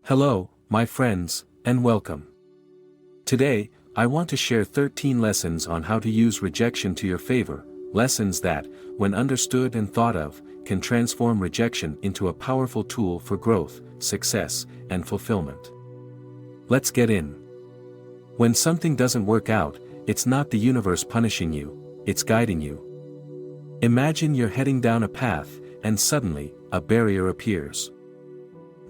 Hello, my friends, and welcome. Today, I want to share 13 lessons on how to use rejection to your favor, lessons that, when understood and thought of, can transform rejection into a powerful tool for growth, success, and fulfillment. Let's get in. When something doesn't work out, it's not the universe punishing you, it's guiding you. Imagine you're heading down a path, and suddenly, a barrier appears.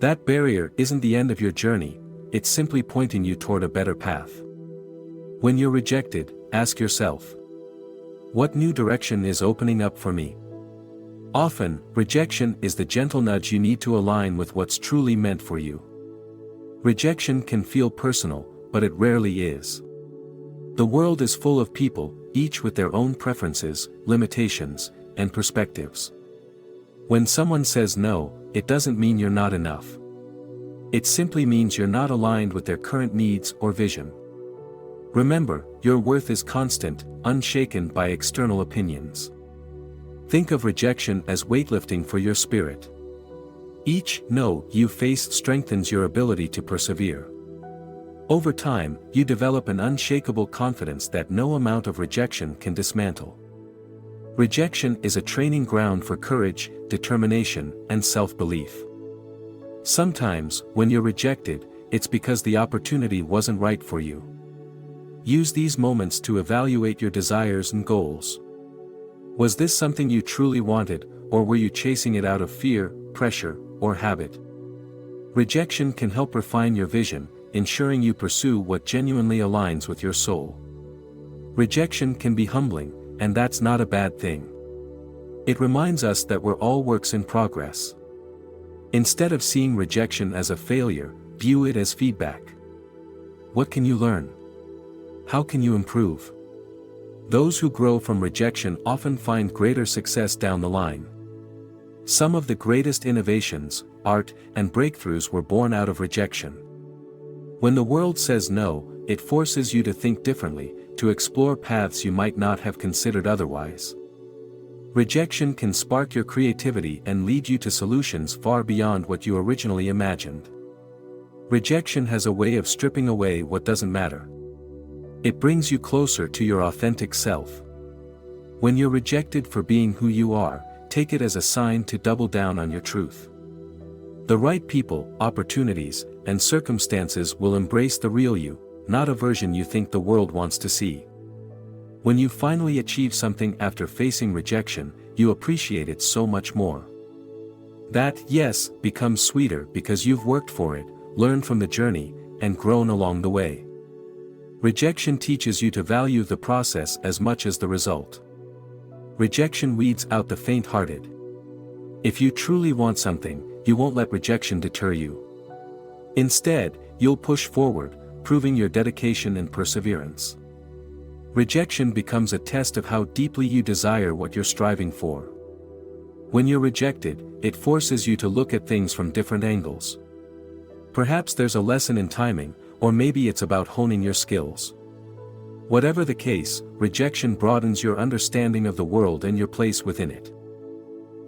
That barrier isn't the end of your journey, it's simply pointing you toward a better path. When you're rejected, ask yourself, what new direction is opening up for me? Often, rejection is the gentle nudge you need to align with what's truly meant for you. Rejection can feel personal, but it rarely is. The world is full of people, each with their own preferences, limitations, and perspectives. When someone says no, it doesn't mean you're not enough. It simply means you're not aligned with their current needs or vision. Remember, your worth is constant, unshaken by external opinions. Think of rejection as weightlifting for your spirit. Each no you face strengthens your ability to persevere. Over time, you develop an unshakable confidence that no amount of rejection can dismantle. Rejection is a training ground for courage, determination, and self-belief. Sometimes, when you're rejected, it's because the opportunity wasn't right for you. Use these moments to evaluate your desires and goals. Was this something you truly wanted, or were you chasing it out of fear, pressure, or habit? Rejection can help refine your vision, ensuring you pursue what genuinely aligns with your soul. Rejection can be humbling, and that's not a bad thing. It reminds us that we're all works in progress. Instead of seeing rejection as a failure, view it as feedback. What can you learn? How can you improve? Those who grow from rejection often find greater success down the line. Some of the greatest innovations, art, and breakthroughs were born out of rejection. When the world says no, it forces you to think differently, to explore paths you might not have considered otherwise. Rejection can spark your creativity and lead you to solutions far beyond what you originally imagined. Rejection has a way of stripping away what doesn't matter. It brings you closer to your authentic self. When you're rejected for being who you are, take it as a sign to double down on your truth. The right people, opportunities, and circumstances will embrace the real you, not a version you think the world wants to see. When you finally achieve something after facing rejection, you appreciate it so much more. That yes becomes sweeter because you've worked for it, learned from the journey, and grown along the way. Rejection teaches you to value the process as much as the result. Rejection weeds out the faint-hearted. If you truly want something, you won't let rejection deter you. Instead, you'll push forward, proving your dedication and perseverance. Rejection becomes a test of how deeply you desire what you're striving for. When you're rejected, it forces you to look at things from different angles. Perhaps there's a lesson in timing, or maybe it's about honing your skills. Whatever the case, rejection broadens your understanding of the world and your place within it.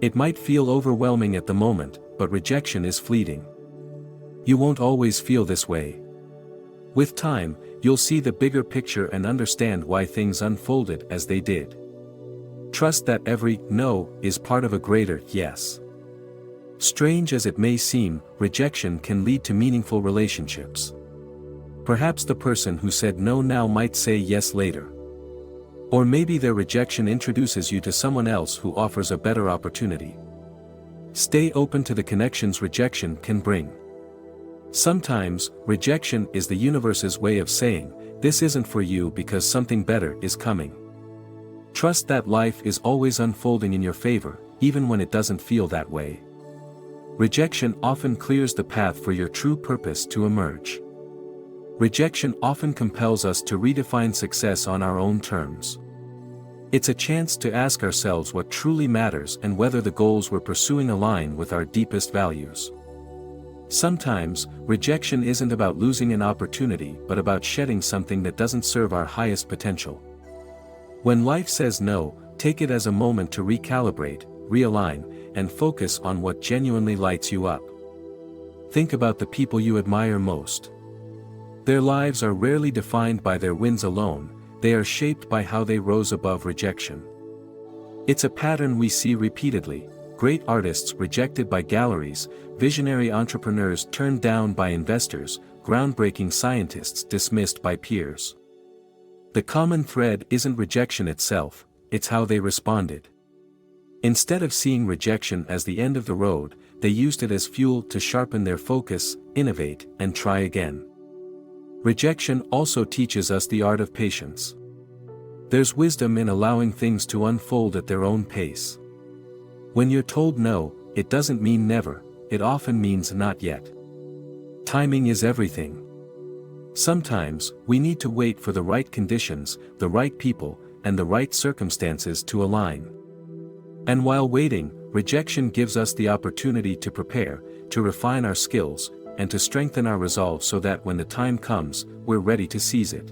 It might feel overwhelming at the moment, but rejection is fleeting. You won't always feel this way. With time, you'll see the bigger picture and understand why things unfolded as they did. Trust that every no is part of a greater yes. Strange as it may seem, rejection can lead to meaningful relationships. Perhaps the person who said no now might say yes later. Or maybe their rejection introduces you to someone else who offers a better opportunity. Stay open to the connections rejection can bring. Sometimes, rejection is the universe's way of saying, this isn't for you because something better is coming. Trust that life is always unfolding in your favor, even when it doesn't feel that way. Rejection often clears the path for your true purpose to emerge. Rejection often compels us to redefine success on our own terms. It's a chance to ask ourselves what truly matters and whether the goals we're pursuing align with our deepest values. Sometimes, rejection isn't about losing an opportunity but about shedding something that doesn't serve our highest potential. When life says no, take it as a moment to recalibrate, realign, and focus on what genuinely lights you up. Think about the people you admire most. Their lives are rarely defined by their wins alone, they are shaped by how they rose above rejection. It's a pattern we see repeatedly: great artists rejected by galleries, visionary entrepreneurs turned down by investors, groundbreaking scientists dismissed by peers. The common thread isn't rejection itself, it's how they responded. Instead of seeing rejection as the end of the road, they used it as fuel to sharpen their focus, innovate, and try again. Rejection also teaches us the art of patience. There's wisdom in allowing things to unfold at their own pace. When you're told no, it doesn't mean never, it often means not yet. Timing is everything. Sometimes, we need to wait for the right conditions, the right people, and the right circumstances to align. And while waiting, rejection gives us the opportunity to prepare, to refine our skills, and to strengthen our resolve so that when the time comes, we're ready to seize it.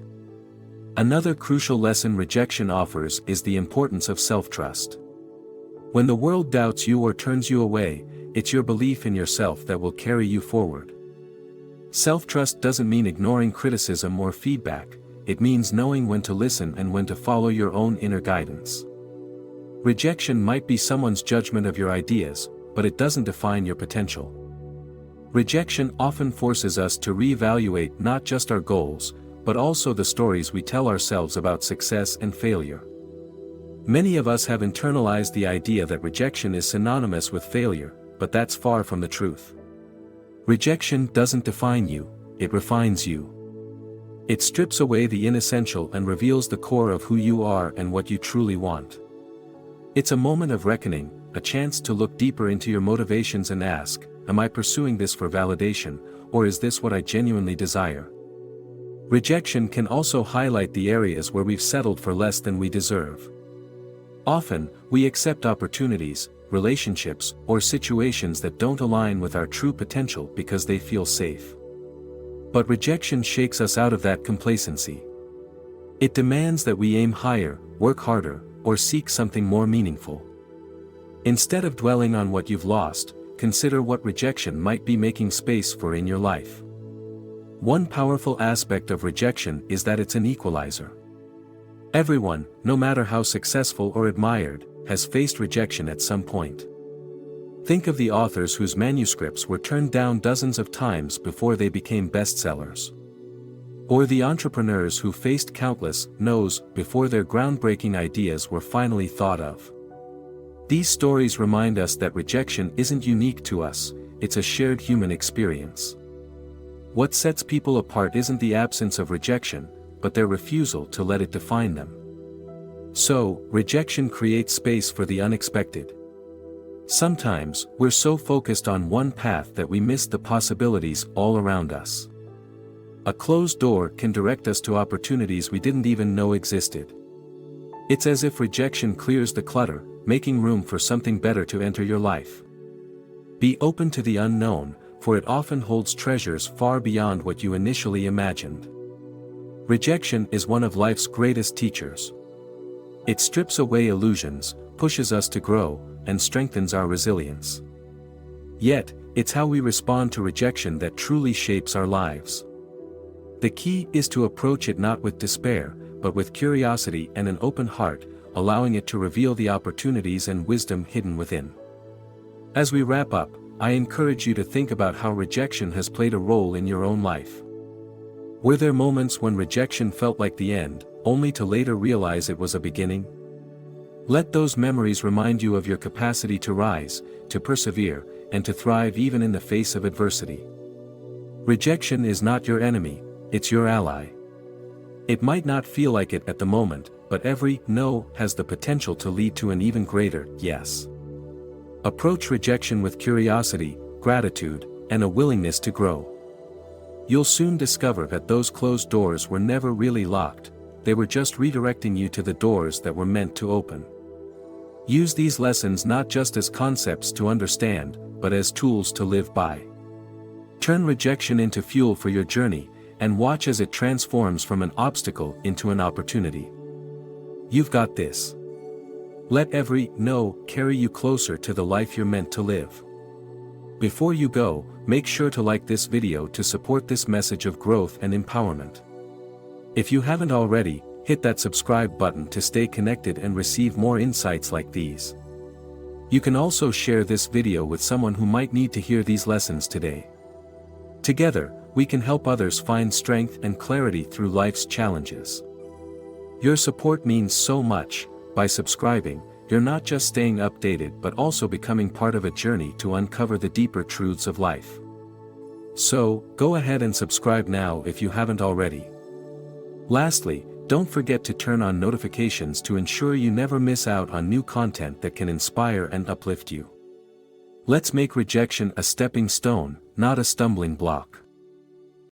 Another crucial lesson rejection offers is the importance of self-trust. When the world doubts you or turns you away, it's your belief in yourself that will carry you forward. Self-trust doesn't mean ignoring criticism or feedback, it means knowing when to listen and when to follow your own inner guidance. Rejection might be someone's judgment of your ideas, but it doesn't define your potential. Rejection often forces us to reevaluate not just our goals, but also the stories we tell ourselves about success and failure. Many of us have internalized the idea that rejection is synonymous with failure, but that's far from the truth. Rejection doesn't define you, it refines you. It strips away the inessential and reveals the core of who you are and what you truly want. It's a moment of reckoning, a chance to look deeper into your motivations and ask, am I pursuing this for validation, or is this what I genuinely desire? Rejection can also highlight the areas where we've settled for less than we deserve. Often, we accept opportunities, relationships, or situations that don't align with our true potential because they feel safe. But rejection shakes us out of that complacency. It demands that we aim higher, work harder, or seek something more meaningful. Instead of dwelling on what you've lost, consider what rejection might be making space for in your life. One powerful aspect of rejection is that it's an equalizer. Everyone, no matter how successful or admired, has faced rejection at some point. Think of the authors whose manuscripts were turned down dozens of times before they became bestsellers. Or the entrepreneurs who faced countless no's before their groundbreaking ideas were finally thought of. These stories remind us that rejection isn't unique to us, it's a shared human experience. What sets people apart isn't the absence of rejection, but their refusal to let it define them. So, rejection creates space for the unexpected. Sometimes, we're so focused on one path that we miss the possibilities all around us. A closed door can direct us to opportunities we didn't even know existed. It's as if rejection clears the clutter, making room for something better to enter your life. Be open to the unknown, for it often holds treasures far beyond what you initially imagined. Rejection is one of life's greatest teachers. It strips away illusions, pushes us to grow, and strengthens our resilience. Yet, it's how we respond to rejection that truly shapes our lives. The key is to approach it not with despair, but with curiosity and an open heart, allowing it to reveal the opportunities and wisdom hidden within. As we wrap up, I encourage you to think about how rejection has played a role in your own life. Were there moments when rejection felt like the end, only to later realize it was a beginning? Let those memories remind you of your capacity to rise, to persevere, and to thrive even in the face of adversity. Rejection is not your enemy, it's your ally. It might not feel like it at the moment, but every no has the potential to lead to an even greater yes. Approach rejection with curiosity, gratitude, and a willingness to grow. You'll soon discover that those closed doors were never really locked, they were just redirecting you to the doors that were meant to open. Use these lessons not just as concepts to understand, but as tools to live by. Turn rejection into fuel for your journey, and watch as it transforms from an obstacle into an opportunity. You've got this. Let every no carry you closer to the life you're meant to live. Before you go, make sure to like this video to support this message of growth and empowerment. If you haven't already, hit that subscribe button to stay connected and receive more insights like these. You can also share this video with someone who might need to hear these lessons today. Together, we can help others find strength and clarity through life's challenges. Your support means so much. By subscribing, you're not just staying updated but also becoming part of a journey to uncover the deeper truths of life. So, go ahead and subscribe now if you haven't already. Lastly, don't forget to turn on notifications to ensure you never miss out on new content that can inspire and uplift you. Let's make rejection a stepping stone, not a stumbling block.